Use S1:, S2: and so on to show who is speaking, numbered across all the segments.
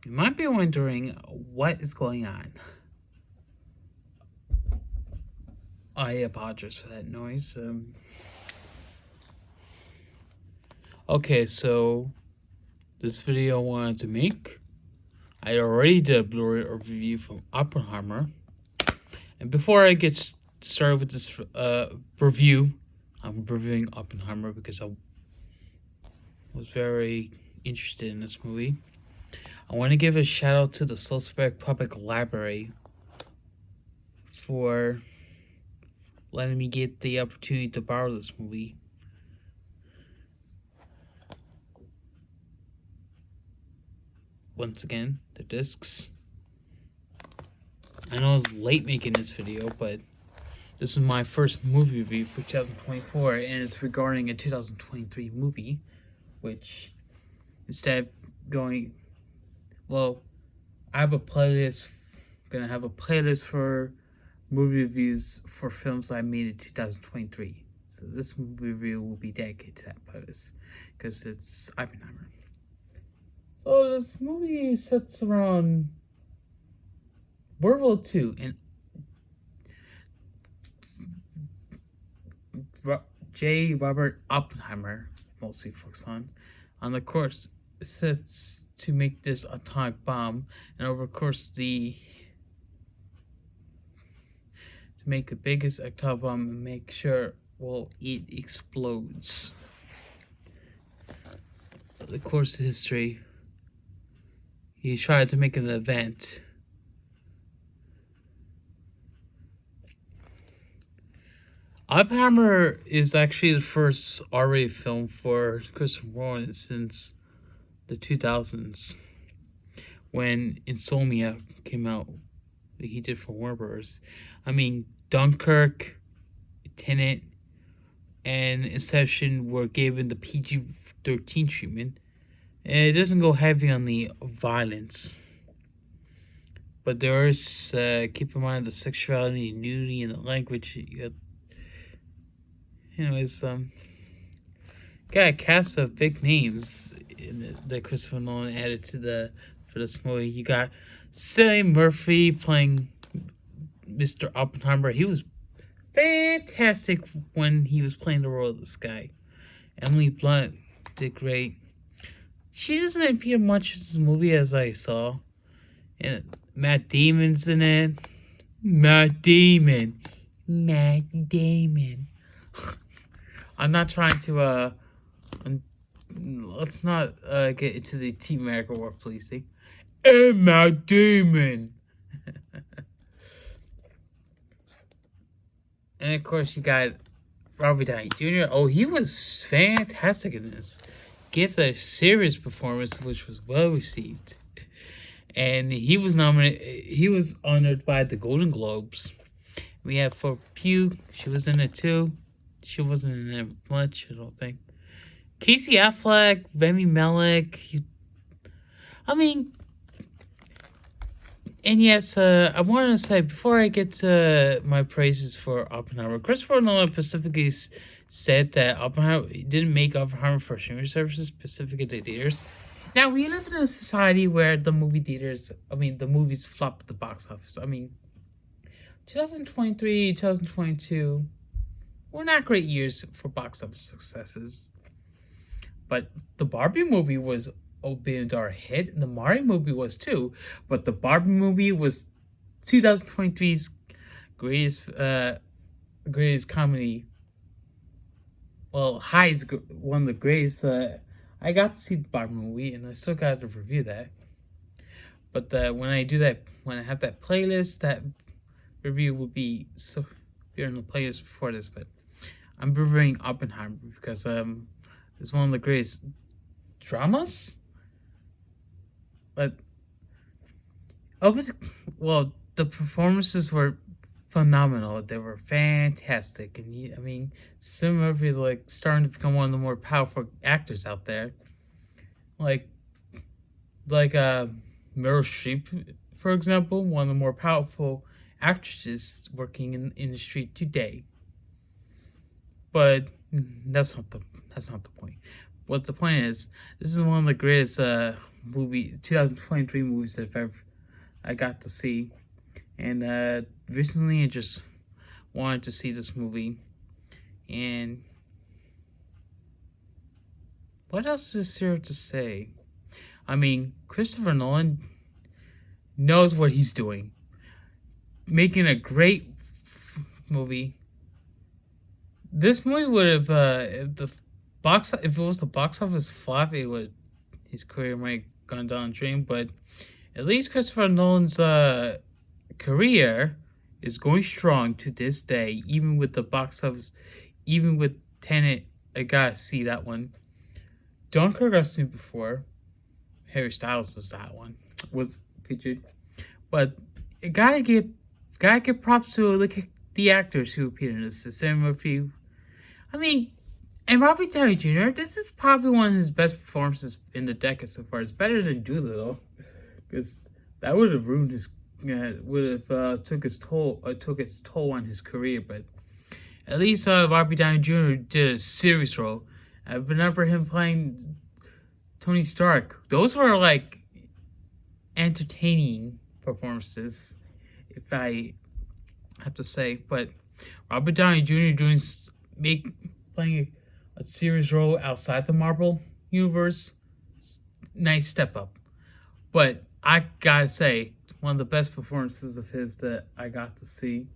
S1: You might be wondering what is going on. I apologize for that noise. Okay, so this video I wanted to make, I already did a Blu-ray review from Oppenheimer. And before I get started with this review, I'm reviewing Oppenheimer because I was very interested in this movie. I want to give a shout out to the Salzburg Public Library for letting me get the opportunity to borrow this movie. Once again, the discs. I know I was late making this video, but this is my first movie review for 2024, and it's regarding a 2023 movie, which instead of going, well, I have a playlist, gonna have a playlist for movie reviews for films I made in 2023. So this movie review will be dedicated to that playlist, because it's Oppenheimer. So this movie sets around World War II, and J. Robert Oppenheimer mostly focused on the course sets to make this atomic bomb, and over course to make the biggest atomic bomb and make sure, well, it explodes. The course of history, he tried to make an event. Oppenheimer is actually the first R-rated film for Christopher Nolan since the 2000s, when Insomnia came out, that he did for Warner Bros. I mean, Dunkirk, Tenet, and Inception were given the PG-13 treatment. And it doesn't go heavy on the violence, but there is, keep in mind, the sexuality, nudity, and the language. Anyways, got a cast of big names that Christopher Nolan added for this movie. You got Cillian Murphy playing Mr. Oppenheimer. He was fantastic when he was playing the role of this guy. Emily Blunt did great. She doesn't appear much in this movie as I saw. And Matt Damon's in it. Matt Damon. I'm not trying to, let's not get into the Team America War Police thing. And Matt Damon. And of course, you got Robert Downey Jr. Oh, he was fantastic in this. Gave a serious performance, which was well received. And he was nominated. He was honored by the Golden Globes. We have for Pugh. She was in it too. She wasn't in it much, I don't think. Casey Affleck, Rami Malek. And yes, I wanted to say, before I get to my praises for Oppenheimer, Christopher Nolan specifically said that Oppenheimer didn't make Oppenheimer for streaming services, specifically the theaters. Now, we live in a society where the movies flop at the box office. 2023, 2022 were not great years for box office successes. But the Barbie movie was a billion-dollar hit, and the Mario movie was too. But the Barbie movie was 2023's greatest comedy. Well, one of the greatest. I got to see the Barbie movie, and I still got to review that. But when I have that playlist, that review will be in the playlist before this. But I'm reviewing Oppenheimer because it's one of the greatest dramas. But the performances were phenomenal. They were fantastic, and Cillian Murphy is starting to become one of the more powerful actors out there. Like Meryl Streep, for example, one of the more powerful actresses working in the industry today. But that's not the point. What the point is, this is one of the greatest 2023 movies that I got to see, and recently I just wanted to see this movie. And what else is there to say? I mean, Christopher Nolan knows what he's doing, making a great movie. This movie would have, if it was the box office flop, his career might have gone down the drain. But at least Christopher Nolan's career is going strong to this day, even with the box office, even with Tenet. I gotta see that one. Dunkirk I've seen before. Harry Styles was featured, but gotta give props to the actors who appeared in this. The Sam Murphy. I mean, and Robert Downey Jr. This is probably one of his best performances in the decade so far. It's better than Doolittle, because that would have ruined his. Took its toll on his career. But at least Robert Downey Jr. did a serious role. I remember him playing Tony Stark. Those were like entertaining performances, if I have to say. But Robert Downey Jr. playing a serious role outside the Marvel universe, nice step up. But I gotta say, one of the best performances of his that I got to see,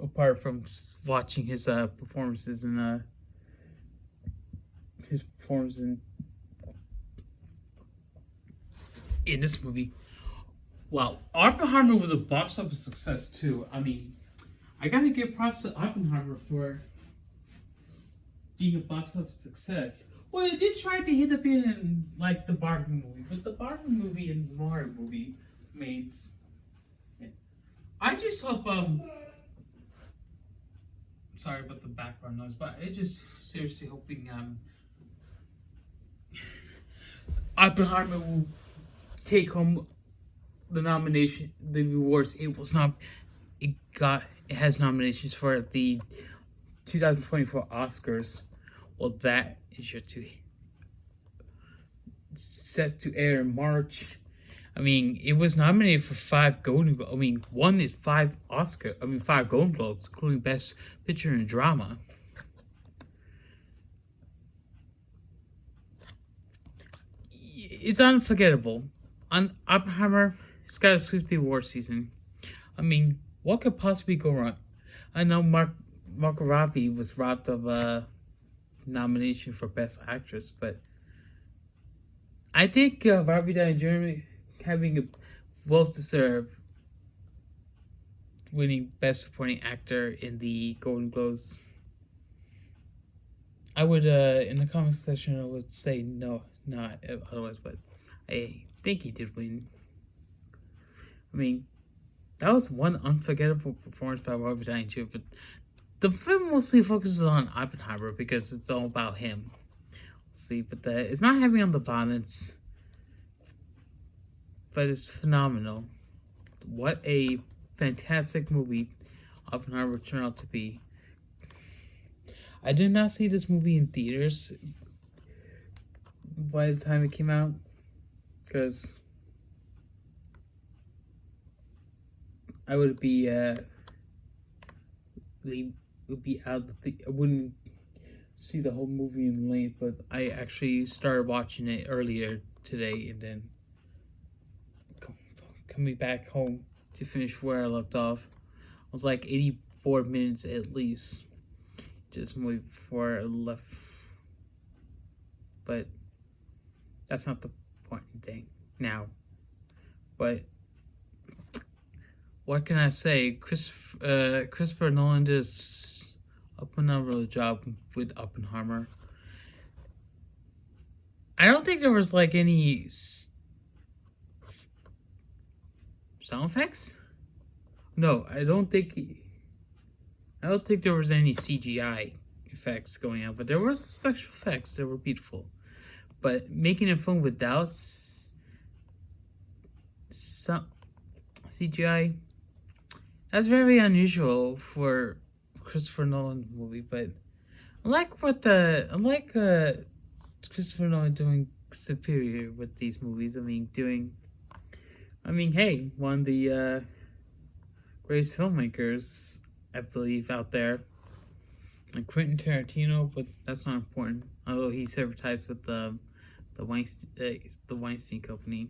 S1: apart from watching his performances in his performance in this movie. Wow, Oppenheimer was a box office success too. I mean, I gotta give props to Oppenheimer for being a box office success. Well, it did try to hit up in like the Barbie movie, but the Barbie movie and the Mario movie made. I just hope sorry about the background noise, but I just seriously hoping Oppenheimer will take home the nomination, the awards. It has nominations for the 2024 Oscars. Well, that is set to air in March. I mean, it was nominated for 5 Golden Globes. I mean, won 5 Golden Globes, including Best Picture in Drama. It's unforgettable. Oppenheimer, it's got to sweep the award season. I mean, what could possibly go wrong? I know Margot Robbie was robbed of a nomination for Best Actress, but I think Robert Downey Jr. having a well-deserved winning Best Supporting Actor in the Golden Globes. I would, in the comment section, I would say no, not otherwise, but I think he did win. I mean, that was one unforgettable performance by Robert Downey Jr., but the film mostly focuses on Oppenheimer because it's all about him. See, but it's not heavy on the violence, but it's phenomenal. What a fantastic movie Oppenheimer turned out to be. I did not see this movie in theaters by the time it came out, because I would be out of I wouldn't see the whole movie in length, but I actually started watching it earlier today, and then coming back home to finish where I left off. I was like 84 minutes at least just movie before I left, but that's not the point thing now. But what can I say? Christopher Nolan did a phenomenal job with Oppenheimer. I don't think there was like any sound effects. No, I don't think there was any CGI effects going on, but there was special effects that were beautiful. But making a film without some CGI, that's very unusual for Christopher Nolan movie. But I like Christopher Nolan doing superior with these movies. Hey, one of the greatest filmmakers, I believe, out there. Like Quentin Tarantino, but that's not important. Although he's advertised with the Weinstein Company,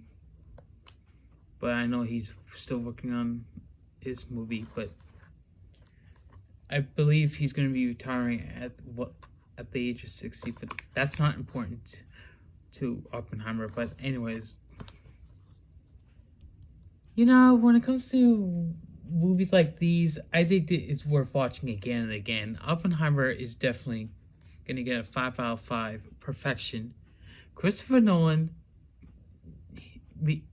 S1: but I know he's still working on his movie. But I believe he's going to be retiring at the age of 60. But that's not important to Oppenheimer. But anyways, when it comes to movies like these, I think it's worth watching again and again. Oppenheimer is definitely gonna get a 5 out of 5. Perfection. Christopher Nolan he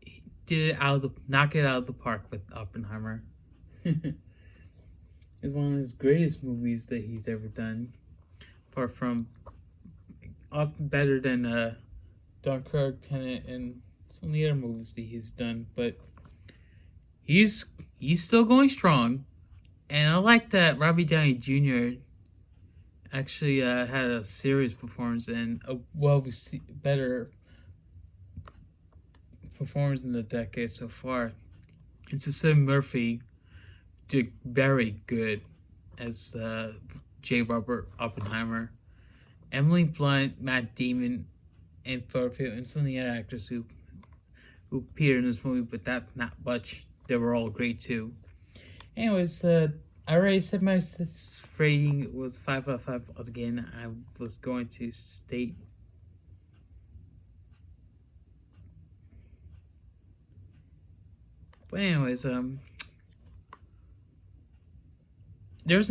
S1: did it knock it out of the park with Oppenheimer. It's one of his greatest movies that he's ever done, apart from often better than Dunkirk, Tenet, and some of the other movies that he's done. But he's still going strong, and I like that Robbie Downey Jr. actually had a serious performance and a better performance in the decade so far. And Cillian Murphy did very good as J. Robert Oppenheimer. Emily Blunt, Matt Damon, and Fairfield, and some of the other actors who appeared in this movie, but that's not much. They were all great too. Anyways, I already said my rating was 5 out of 5. Again, I was going to state. But anyways, there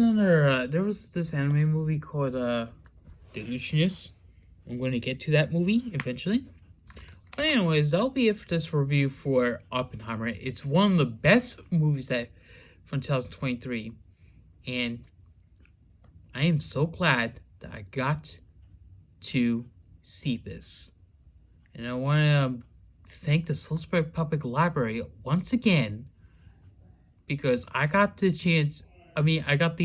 S1: was this anime movie called Delusionist. I'm going to get to that movie eventually. But anyways, that'll be it for this review for Oppenheimer. It's one of the best movies from 2023. And I am so glad that I got to see this. And I want to thank the Salisbury Public Library once again, because I got the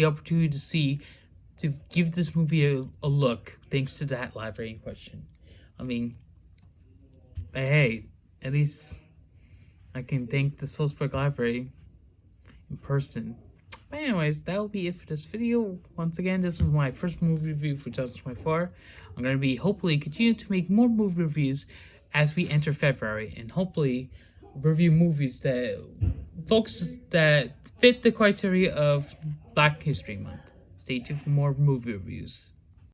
S1: opportunity to give this movie a look thanks to that library in question. But hey, at least I can thank the Salisbury Library in person. But anyways, that will be it for this video. Once again, this is my first movie review for 2024. I'm going to be hopefully continue to make more movie reviews as we enter February, and hopefully review movies that fit the criteria of Black History Month. Stay tuned for more movie reviews.